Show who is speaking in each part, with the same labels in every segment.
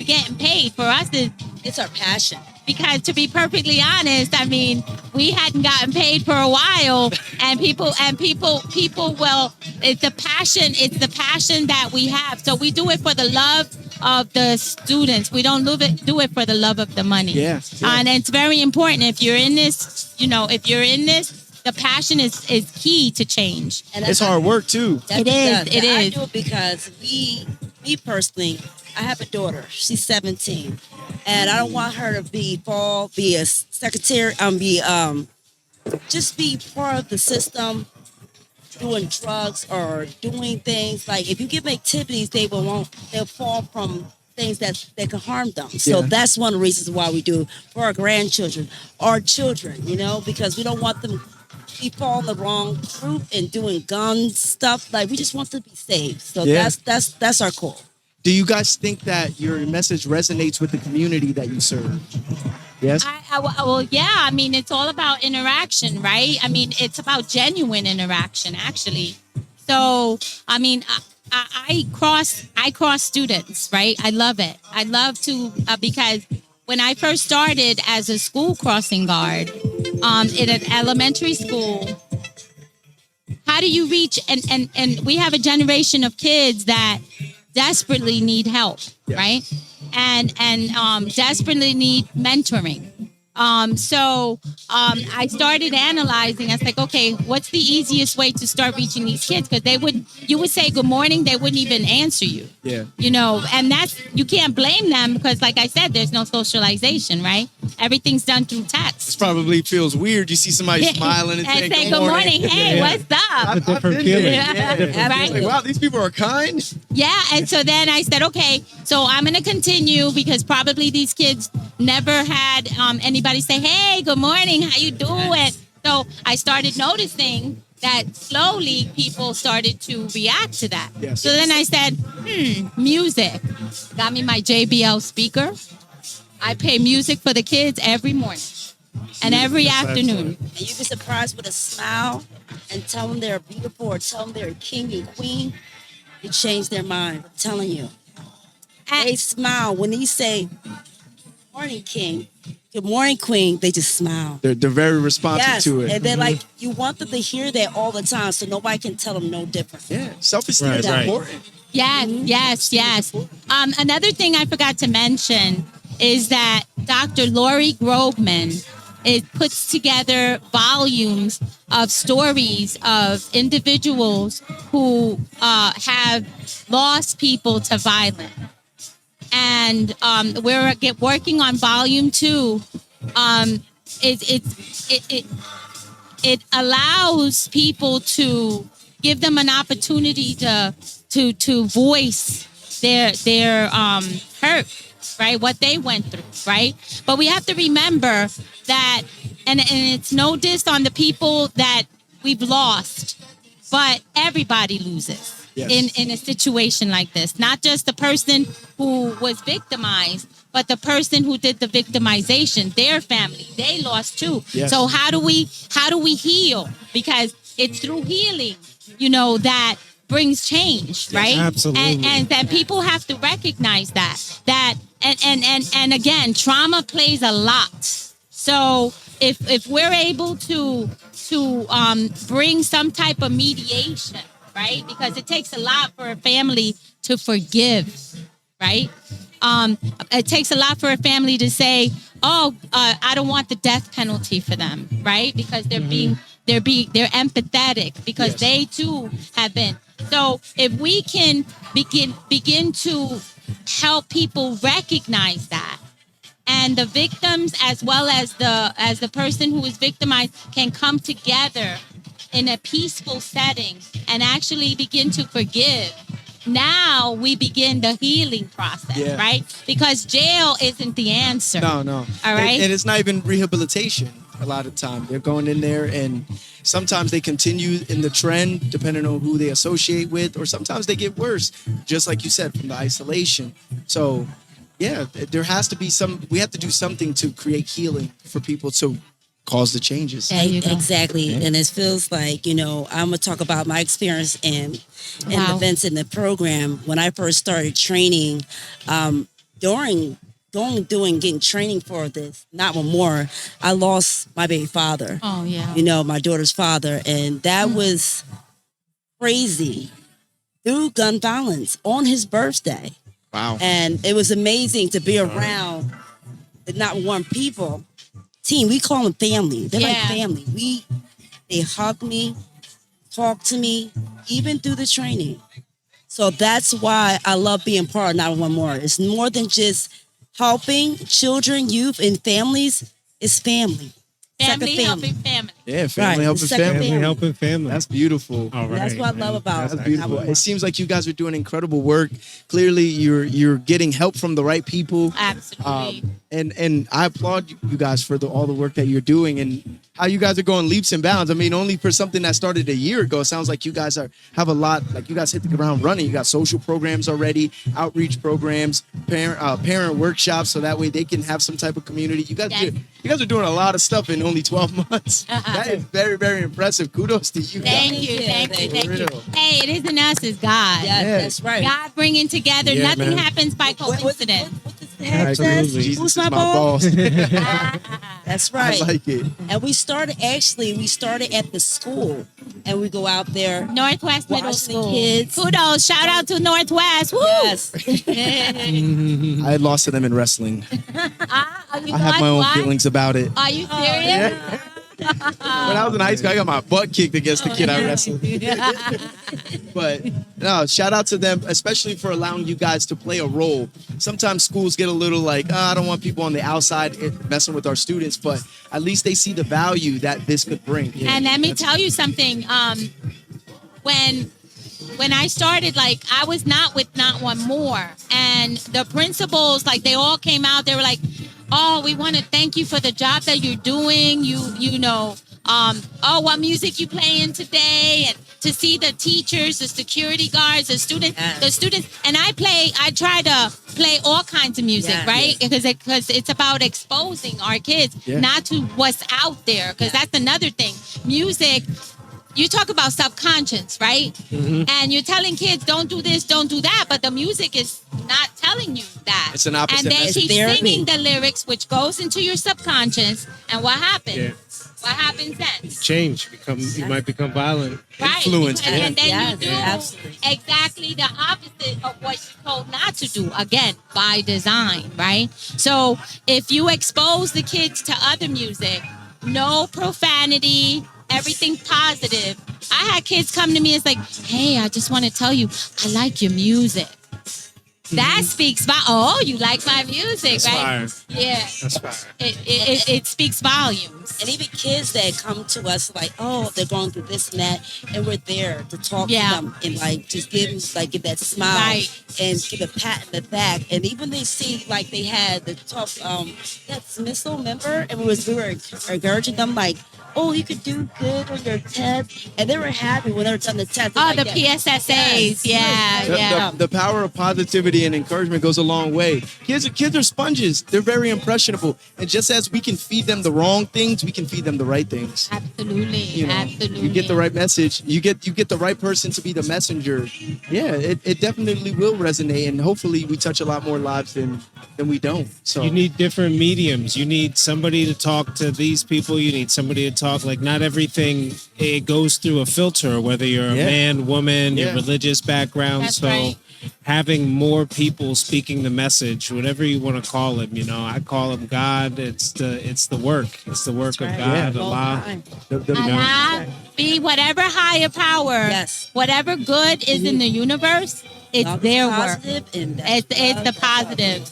Speaker 1: getting paid. For us,
Speaker 2: It's our passion.
Speaker 1: because to be perfectly honest, I mean, we hadn't gotten paid for a while, and people, well, it's the passion that we have. So we do it for the love of the students. We don't do it for the love of the money.
Speaker 3: Yeah.
Speaker 1: And it's very important. If you're in this, the passion is key to change.
Speaker 2: And
Speaker 3: It's hard work too.
Speaker 1: It is. It
Speaker 2: I
Speaker 1: is.
Speaker 2: do it because me personally, I have a daughter. She's 17, and I don't want her to be a secretary, just be part of the system, doing drugs or doing things like if you give them activities, they'll fall from things that can harm them. So
Speaker 3: Yeah.
Speaker 2: that's one of the reasons why we do for our grandchildren, our children, because we don't want them to fall in the wrong group and doing gun stuff. Like we just want them to be safe. So
Speaker 3: Yeah.
Speaker 2: that's our goal.
Speaker 3: Do you guys think that your message resonates with the community that you serve? Yes.
Speaker 1: Well, yeah. I mean, it's all about interaction, right? I mean, it's about genuine interaction, actually. So, I mean, I cross students, right? I love it. I love to because when I first started as a school crossing guard, in an elementary school, how do you reach? And we have a generation of kids that desperately need help, right? And desperately need mentoring. So I started analyzing. I was like, okay, what's the easiest way to start reaching these kids? Because you would say good morning, they wouldn't even answer you.
Speaker 3: Yeah.
Speaker 1: And you can't blame them because, like I said, there's no socialization, right? Everything's done through
Speaker 3: This
Speaker 1: text.
Speaker 3: probably feels weird. You see somebody smiling and saying
Speaker 1: say good morning. Hey, what's up?
Speaker 3: I've
Speaker 4: different
Speaker 3: been there.
Speaker 4: feeling.
Speaker 3: Yeah.
Speaker 1: Right?
Speaker 3: Like, wow, these people are kind.
Speaker 1: Yeah, and so then I said, okay, so I'm going to continue because probably these kids never had anybody say, hey, good morning, how you doing? So I started noticing that slowly people started to react to that.
Speaker 3: Yes.
Speaker 1: So then I said, music. Got me my JBL speaker. I play music for the kids every morning and every afternoon.
Speaker 2: And you'd be surprised with a smile and tell them they're beautiful or tell them they're a king and queen. You change their mind. I'm telling you. They smile when you say, morning, king. Good morning, queen. They just smile.
Speaker 3: They're very responsive to it.
Speaker 2: And they're like, you want them to hear that all the time so nobody can tell them no different.
Speaker 3: Yeah, self-esteem is
Speaker 4: Right.
Speaker 3: important.
Speaker 1: Yes. Another thing I forgot to mention is that Dr. Lori Grobman puts together volumes of stories of individuals who have lost people to violence. And we're working on volume 2. It allows people to give them an opportunity to voice their hurt, right? What they went through, right? But we have to remember that, and it's no diss on the people that we've lost, but everybody loses.
Speaker 3: Yes.
Speaker 1: In a situation like this, not just the person who was victimized, but the person who did the victimization, their family, they lost too.
Speaker 3: Yes.
Speaker 1: So how do we heal? Because it's through healing, that brings change, right?
Speaker 4: Absolutely.
Speaker 1: And that people have to recognize that and again, trauma plays a lot. So if we're able to bring some type of mediation, right? Because it takes a lot for a family to forgive, right? It takes a lot for a family to say, I don't want the death penalty for them, right? Because they're empathetic because they too have been. So if we can begin to help people recognize that, and the victims as well as the person who is victimized can come together in a peaceful setting and actually begin to forgive. Now we begin the healing process, right? Because jail isn't the answer.
Speaker 3: No.
Speaker 1: All right.
Speaker 3: And it's not even rehabilitation a lot of time. They're going in there and sometimes they continue in the trend depending on who they associate with, or sometimes they get worse, just like you said, from the isolation. So, yeah, there has to be we have to do something to create healing for people to cause the changes.
Speaker 2: Exactly.
Speaker 3: Yeah.
Speaker 2: And it feels like, I'm going to talk about my experience in events in the program. When I first started training, during doing getting training for this, not one more, I lost my baby father.
Speaker 1: Oh yeah.
Speaker 2: You know, my daughter's father, and that was crazy through gun violence on his birthday.
Speaker 3: Wow.
Speaker 2: And it was amazing to be around the not one people. Team, we call them family. They're like
Speaker 1: Yeah.
Speaker 2: family. They hug me, talk to me, even through the training. So that's why I love being part of Not One More. It's more than just helping children, youth, and families. It's family.
Speaker 1: Family
Speaker 2: Second
Speaker 1: helping family.
Speaker 3: Yeah, family
Speaker 2: Right,
Speaker 3: helping
Speaker 2: the second
Speaker 3: family.
Speaker 4: Family helping family.
Speaker 3: That's beautiful.
Speaker 4: All right.
Speaker 2: That's what I love about
Speaker 3: That's
Speaker 2: Not
Speaker 3: beautiful.
Speaker 2: One More.
Speaker 3: It seems like you guys are doing incredible work. Clearly, you're getting help from the right people.
Speaker 1: Absolutely.
Speaker 3: And I applaud you guys for all the work that you're doing and how you guys are going leaps and bounds. I mean, only for something that started a year ago, it sounds like you guys have a lot. Like you guys hit the ground running. You got social programs already, outreach programs, parent workshops, so that way they can have some type of community. You guys are doing a lot of stuff in only 12 months. That is very, very impressive. Kudos to you guys.
Speaker 1: Thank you.
Speaker 3: For real.
Speaker 1: Hey, it isn't us, it's God.
Speaker 2: Yeah,
Speaker 3: Yeah.
Speaker 2: that's right.
Speaker 1: God bringing together.
Speaker 4: Yeah,
Speaker 1: Nothing
Speaker 4: man.
Speaker 1: happens by coincidence.
Speaker 2: What does the head says?
Speaker 4: Absolutely.
Speaker 3: Jesus
Speaker 2: Who's
Speaker 3: is
Speaker 2: my
Speaker 3: my
Speaker 2: boss?
Speaker 3: boss.
Speaker 2: That's
Speaker 3: I
Speaker 2: right.
Speaker 3: like it.
Speaker 2: And we started at the school, and we go out there.
Speaker 1: Northwest Middle
Speaker 2: Watch the
Speaker 1: School.
Speaker 2: kids.
Speaker 1: Kudos. Shout out to Northwest. Woo!
Speaker 2: Yes.
Speaker 3: I had lost to them in wrestling. I have my own feelings about it.
Speaker 1: Are you serious?
Speaker 3: When I was in high school, I got my butt kicked against the kid I wrestled. But no, shout out to them, especially for allowing you guys to play a role. Sometimes schools get a little like, I don't want people on the outside messing with our students, but at least they see the value that this could bring.
Speaker 1: And let me tell you something. When I started, like, I was not with Not One More, and the principals, like, they all came out. They were like, "Oh, we want to thank you for the job that you're doing. You know, oh, what music you playing today?" And to see the teachers, the security guards, the students, and I try to play all kinds of music,
Speaker 2: Yeah.
Speaker 1: right? Because it's about exposing our kids,
Speaker 3: Yeah.
Speaker 1: not to what's out there. Because that's another thing. Music. You talk about subconscious, right? And you're telling kids, don't do this, don't do that, but the music is not telling you that.
Speaker 3: It's an opposite
Speaker 1: And they
Speaker 3: message.
Speaker 1: keep
Speaker 2: Therapy.
Speaker 1: singing the lyrics, which goes into your subconscious. And what happens?
Speaker 4: Yeah.
Speaker 1: What happens then?
Speaker 4: Change. You might become violent.
Speaker 1: Right.
Speaker 3: Influence,
Speaker 1: And,
Speaker 3: yeah.
Speaker 1: and then
Speaker 2: Yes,
Speaker 1: you do
Speaker 2: absolutely.
Speaker 1: exactly the opposite of what you're told not to do, again, by design, right? So if you expose the kids to other music, no profanity, everything positive. I had kids come to me, it's like, hey, I just want to tell you, I like your music. That speaks about, oh, you like my music,
Speaker 4: That's
Speaker 1: right?
Speaker 4: fire.
Speaker 1: Yeah.
Speaker 4: That's fire.
Speaker 1: It speaks volumes.
Speaker 2: And even kids that come to us like, oh, they're going through this and that, and we're there to talk
Speaker 1: Yeah.
Speaker 2: to them and like just give that smile
Speaker 1: Right.
Speaker 2: and give a pat in the back. And even they see like they had the tough that dismissal, remember? And we were encouraging them like, oh, you could do good on your test, and they were happy when they were done the test.
Speaker 1: Oh,
Speaker 2: Like
Speaker 1: the
Speaker 2: that.
Speaker 1: PSSAs.
Speaker 2: Yes.
Speaker 1: Yeah.
Speaker 3: The power of positivity and encouragement goes a long way. Kids are sponges. They're very impressionable. And just as we can feed them the wrong things, we can feed them the right things.
Speaker 1: Absolutely.
Speaker 3: You know,
Speaker 1: Absolutely.
Speaker 3: you get the right message. You get the right person to be the messenger. Yeah, it definitely will resonate, and hopefully we touch a lot more lives than we don't. So
Speaker 4: You need different mediums. You need somebody to talk to these people. You need somebody to talk. Like, not everything, it goes through a filter, whether you're a
Speaker 3: Yeah.
Speaker 4: man, woman, your
Speaker 3: Yeah.
Speaker 4: religious background.
Speaker 1: That's
Speaker 4: So
Speaker 1: right.
Speaker 4: having more people speaking the message, whatever you want to call him, I call him God. It's the work. It's the work of
Speaker 2: right.
Speaker 4: God,
Speaker 3: Yeah.
Speaker 4: Allah.
Speaker 3: the-
Speaker 1: Allah, be whatever higher power,
Speaker 2: Yes.
Speaker 1: whatever good is in the universe, it's
Speaker 2: Love
Speaker 1: their work.
Speaker 2: positive and that's
Speaker 1: It's the
Speaker 2: love.
Speaker 1: positives.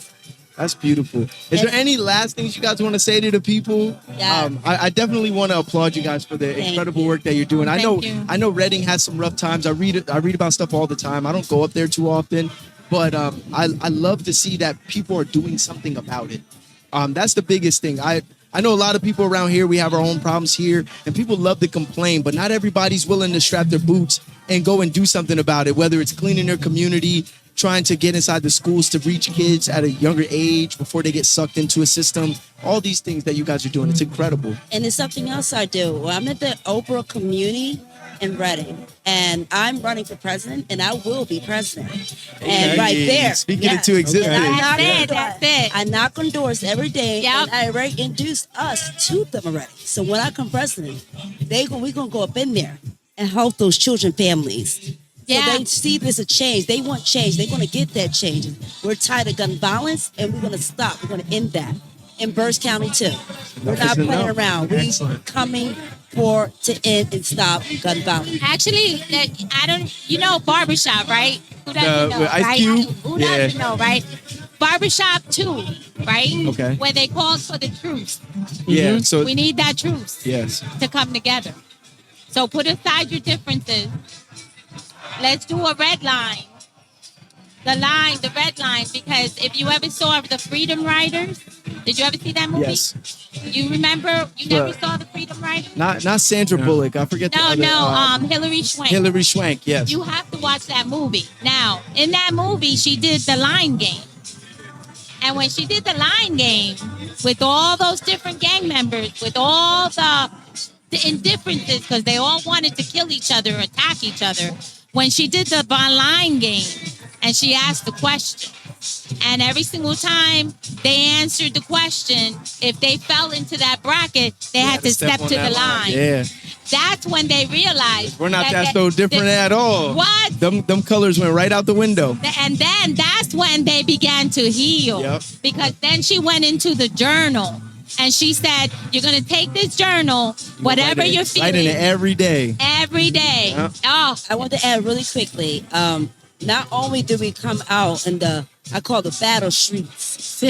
Speaker 3: That's beautiful. Is there any last things you guys want to say to the people?
Speaker 2: Yeah.
Speaker 3: I definitely want to applaud you guys for the
Speaker 2: Thank
Speaker 3: incredible
Speaker 2: you.
Speaker 3: work that you're doing.
Speaker 1: Thank you.
Speaker 3: I know Reading has some rough times. I read about stuff all the time. I don't go up there too often, but I love to see that people are doing something about it. That's the biggest thing. I know a lot of people around here, we have our own problems here, and people love to complain, but not everybody's willing to strap their boots and go and do something about it, whether it's cleaning their community, trying to get inside the schools to reach kids at a younger age before they get sucked into a system. All these things that you guys are doing, it's incredible.
Speaker 2: And it's something else I do. Well, I'm at the Oprah community, in Reading, and I'm running for president, and I will be president. And right there,
Speaker 3: speaking into existence.
Speaker 2: And I knock
Speaker 1: That's
Speaker 2: on
Speaker 1: it. That's it.
Speaker 2: I knock on doors every day,
Speaker 1: Yep.
Speaker 2: and I already introduced us to them already. So when I come president, we're gonna go up in there and help those children families.
Speaker 1: Yeah.
Speaker 2: So they see there's a change. They want change. They're gonna get that change. We're tired of gun violence, and we're gonna stop. We're gonna end that in Berks County too. We're not
Speaker 3: is
Speaker 2: playing
Speaker 3: enough.
Speaker 2: around. We're coming to end and stop gun violence.
Speaker 1: Actually, I don't. You know, barbershop, right? Who doesn't know?
Speaker 3: with Ice
Speaker 1: right?
Speaker 3: Cube?
Speaker 1: Who
Speaker 3: Yeah.
Speaker 1: doesn't know, right? Barbershop 2, right?
Speaker 3: Okay.
Speaker 1: Where they call for the truth.
Speaker 3: Yeah. So
Speaker 1: We need that truth
Speaker 3: yes.
Speaker 1: to come together. So put aside your differences. Let's do a red line. The red line, because if you ever saw the Freedom Riders, did you ever see that movie?
Speaker 3: Yes.
Speaker 1: You remember? You never
Speaker 3: But-
Speaker 1: saw the Freedom Riders?
Speaker 3: Not Sandra Bullock. I forget the
Speaker 1: No,
Speaker 3: other.
Speaker 1: no. Hillary Swank.
Speaker 3: Hillary Swank. Yes.
Speaker 1: You have to watch that movie. Now, in that movie, she did the line game. And when she did the line game with all those different gang members, with all the indifferences, because they all wanted to kill each other, attack each other, when she did the line game and she asked the question, and every single time they answered the question, if they fell into that bracket, they had to step
Speaker 3: on
Speaker 1: to
Speaker 3: that
Speaker 1: the line.
Speaker 3: Yeah.
Speaker 1: That's when they realized
Speaker 3: We're not that so different at all.
Speaker 1: What?
Speaker 3: Them colors went right out the window.
Speaker 1: And then that's when they began to heal.
Speaker 3: Yep.
Speaker 1: Because then she went into the journal and she said, you're going to take this journal, whatever
Speaker 3: Writing it-
Speaker 1: you're feeling,
Speaker 3: writing it every day.
Speaker 1: every day.
Speaker 3: Yep.
Speaker 1: Oh,
Speaker 2: I want to add really quickly. Not only do we come out in I call the battle streets,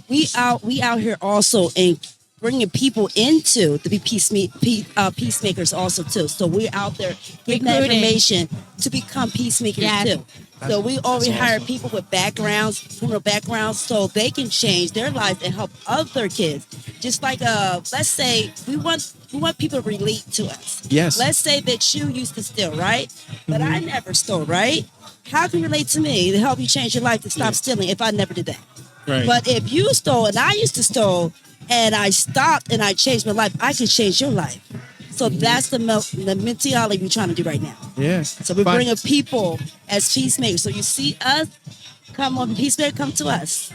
Speaker 2: we out here also in bringing people into to be peacemakers also too. So we're out there giving that
Speaker 1: Recruiting.
Speaker 2: information to become peacemakers
Speaker 1: Yes.
Speaker 2: too. So we already hire people with backgrounds, criminal backgrounds, so they can change their life and help other kids. Just like let's say we want people to relate to us.
Speaker 3: Yes.
Speaker 2: Let's say that you used to steal, right? But I never stole, right? How can you relate to me to help you change your life to stop stealing if I never did that?
Speaker 4: Right.
Speaker 2: But if you stole and I used to steal and I stopped and I changed my life, I can change your life. So that's the mentality we're trying to do right now.
Speaker 3: Yeah.
Speaker 2: So we're bringing people as peacemakers. So you see us, come on, peacemaker, come to us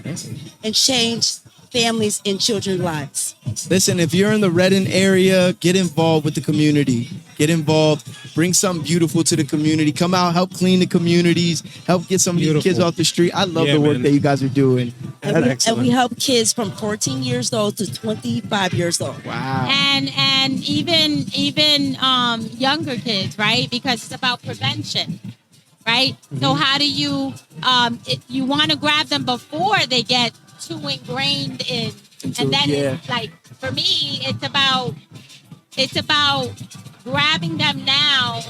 Speaker 2: and change families and children's lives.
Speaker 3: Listen, if you're in the Reading area, get involved with the community. Get involved. Bring something beautiful to the community. Come out, help clean the communities. Help get some of these kids
Speaker 4: Beautiful.
Speaker 3: off the street. I love
Speaker 4: Yeah,
Speaker 3: the work
Speaker 4: man.
Speaker 3: that you guys are doing.
Speaker 2: And we help kids from 14 years old to 25 years old.
Speaker 3: Wow.
Speaker 1: and even younger kids, right? Because it's about prevention, right? So how do you you want to grab them before they get too ingrained in, and then it's like, for me, it's about grabbing them now,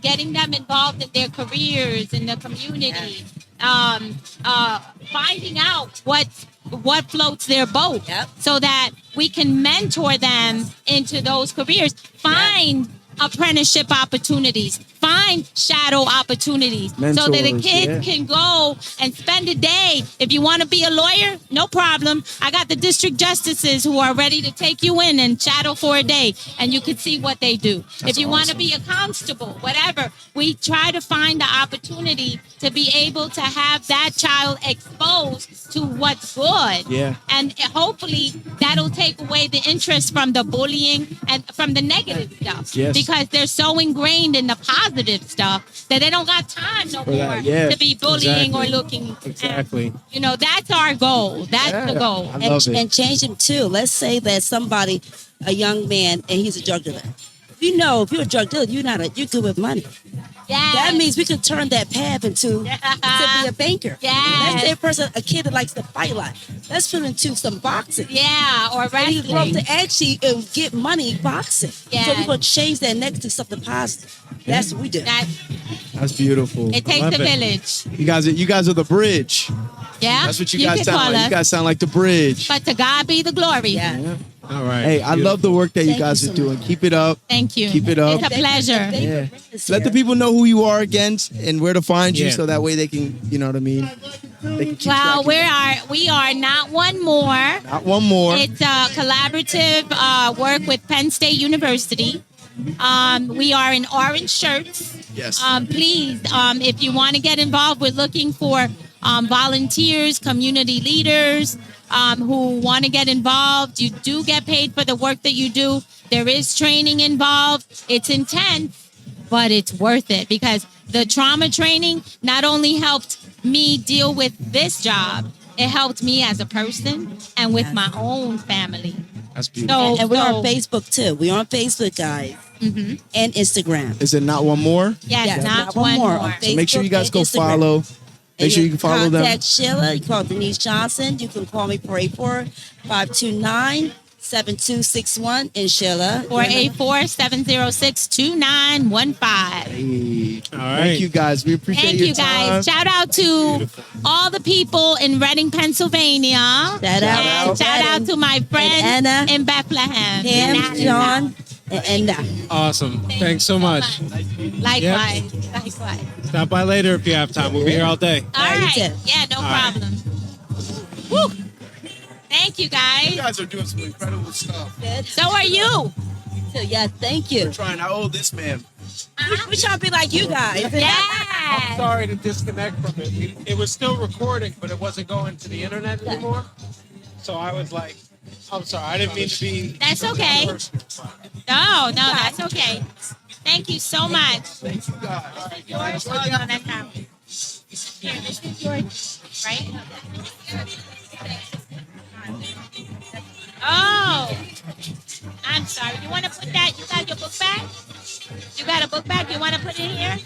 Speaker 1: getting them involved in their careers in the community, finding out what floats their boat,
Speaker 2: Yep.
Speaker 1: so that we can mentor them into those careers. Find apprenticeship opportunities, find shadow opportunities, so that the
Speaker 3: Mentors,
Speaker 1: kids
Speaker 3: yeah.
Speaker 1: can go and spend a day. If you want to be a lawyer, no problem. I got the district justices who are ready to take you in and shadow for a day, and you can see what they do. If you want to be a constable, whatever, we try to find the opportunity to be able to have that child exposed to what's good.
Speaker 3: Yeah.
Speaker 1: And hopefully that'll take away the interest from the bullying and from the negative stuff.
Speaker 3: Yes.
Speaker 1: Because they're so ingrained in the positive stuff that they don't got time no
Speaker 3: For
Speaker 1: more
Speaker 3: that, yeah.
Speaker 1: to be bullying or
Speaker 4: Exactly.
Speaker 1: looking.
Speaker 4: Exactly.
Speaker 1: You know, that's our goal. That's
Speaker 3: Yeah.
Speaker 1: the goal.
Speaker 3: I love it.
Speaker 2: And change them too. Let's say that somebody, a young man, and he's a drug dealer. You know, if you're a drug dealer, you're good with money.
Speaker 1: Yeah.
Speaker 2: That means we can turn that path into to be a banker.
Speaker 1: Yes.
Speaker 2: Let's say a kid that likes to fight a lot. Let's put him into some boxing.
Speaker 1: Yeah, or
Speaker 2: And he grow up
Speaker 1: wrestling.
Speaker 2: to actually get money boxing.
Speaker 1: Yeah.
Speaker 2: So we're going to change that next to something positive. That's what we do.
Speaker 3: That's beautiful.
Speaker 1: It takes
Speaker 4: love
Speaker 1: a
Speaker 4: it.
Speaker 1: village.
Speaker 3: You guys are the bridge.
Speaker 1: Yeah.
Speaker 3: That's what you guys
Speaker 1: can
Speaker 3: sound
Speaker 1: call
Speaker 3: like.
Speaker 1: us.
Speaker 3: You guys sound like the bridge.
Speaker 1: But to God be the glory.
Speaker 2: Yeah.
Speaker 4: All right.
Speaker 3: Hey, I love the work that you
Speaker 2: Thank
Speaker 3: guys
Speaker 2: you
Speaker 3: are
Speaker 2: so
Speaker 3: doing.
Speaker 2: much.
Speaker 3: Keep it up.
Speaker 1: Thank you.
Speaker 3: Keep it up.
Speaker 1: It's a pleasure.
Speaker 2: Thank you
Speaker 3: Yeah.
Speaker 2: for bringing us
Speaker 3: Let the
Speaker 2: here.
Speaker 3: people know who you are again and where to find you,
Speaker 4: Yeah.
Speaker 3: so that way they can, you know what I mean? They can keep
Speaker 1: Well,
Speaker 3: track of
Speaker 1: we are not one more.
Speaker 3: you. Not one more.
Speaker 1: It's a collaborative work with Penn State University. We are in orange shirts.
Speaker 3: Yes.
Speaker 1: Please, if you want to get involved, we're looking for volunteers, community leaders who want to get involved. You do get paid for the work that you do. There is training involved. It's intense, but it's worth it because the trauma training not only helped me deal with this job, it helped me as a person and with my own family.
Speaker 3: That's beautiful.
Speaker 1: So,
Speaker 2: And we're on Facebook too. We're on Facebook, guys,
Speaker 1: Mhm.
Speaker 2: and Instagram.
Speaker 3: Is it not one more?
Speaker 1: Yes,
Speaker 2: Yes,
Speaker 1: not one more.
Speaker 2: on
Speaker 3: So make sure you guys
Speaker 2: Facebook
Speaker 3: go
Speaker 2: and Instagram.
Speaker 3: follow. Make
Speaker 2: And
Speaker 3: sure you can follow them.
Speaker 2: Contact Sheila. You call Denise Johnson. You can call me 484-529-7261. And Sheila.
Speaker 1: 484-706-2915.
Speaker 3: Hey.
Speaker 4: All right.
Speaker 3: Thank you guys. We appreciate
Speaker 1: Thank
Speaker 3: your
Speaker 1: you
Speaker 3: time.
Speaker 1: guys. Shout out to all the people in Reading, Pennsylvania.
Speaker 2: Shout
Speaker 1: And
Speaker 2: out.
Speaker 1: shout out to my friends
Speaker 2: And Anna.
Speaker 1: in Bethlehem.
Speaker 2: Pam,
Speaker 1: And
Speaker 2: John, and
Speaker 4: Awesome. Thanks so much.
Speaker 1: Likewise. Likewise.
Speaker 4: Stop by later if you have time. We'll be here all day.
Speaker 1: All
Speaker 2: you
Speaker 1: right.
Speaker 2: too.
Speaker 1: Yeah, no
Speaker 4: right.
Speaker 1: problem. Woo. Thank you, guys.
Speaker 3: guys are doing some incredible stuff.
Speaker 1: So are you.
Speaker 2: So, yeah, thank you.
Speaker 3: Trying. I owe this man.
Speaker 2: We trying to be like you guys.
Speaker 1: Yeah.
Speaker 5: Sorry to disconnect from it. It was still recording, but it wasn't going to the internet anymore. So I was like, I'm sorry. I didn't mean to be.
Speaker 1: That's okay. No, that's okay. Thank you so much.
Speaker 3: Thank you guys.
Speaker 1: Yours? Oh, no, that's not. Here, this is yours, right? Oh, I'm sorry. You want to put that? You got your book bag? You got a book bag? You want to put it here?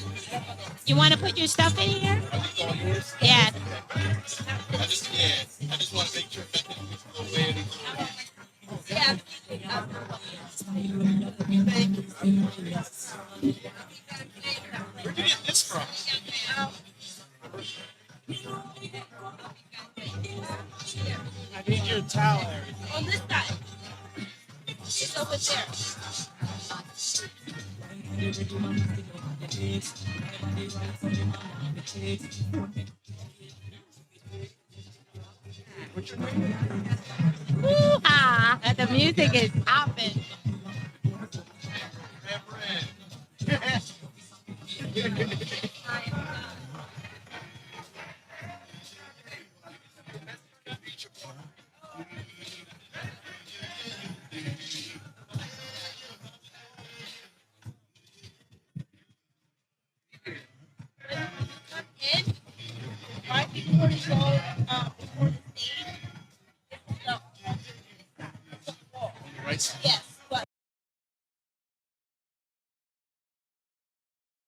Speaker 1: You want to put your stuff in here? Yeah.
Speaker 3: I just want to make sure that
Speaker 1: Yeah.
Speaker 3: Where'd you get this from?
Speaker 5: I need your towel, Erik.
Speaker 1: On this side. It's over there. Woo-ha! The music is popping. In, right before the show, before the stage,
Speaker 3: Right.
Speaker 1: yes.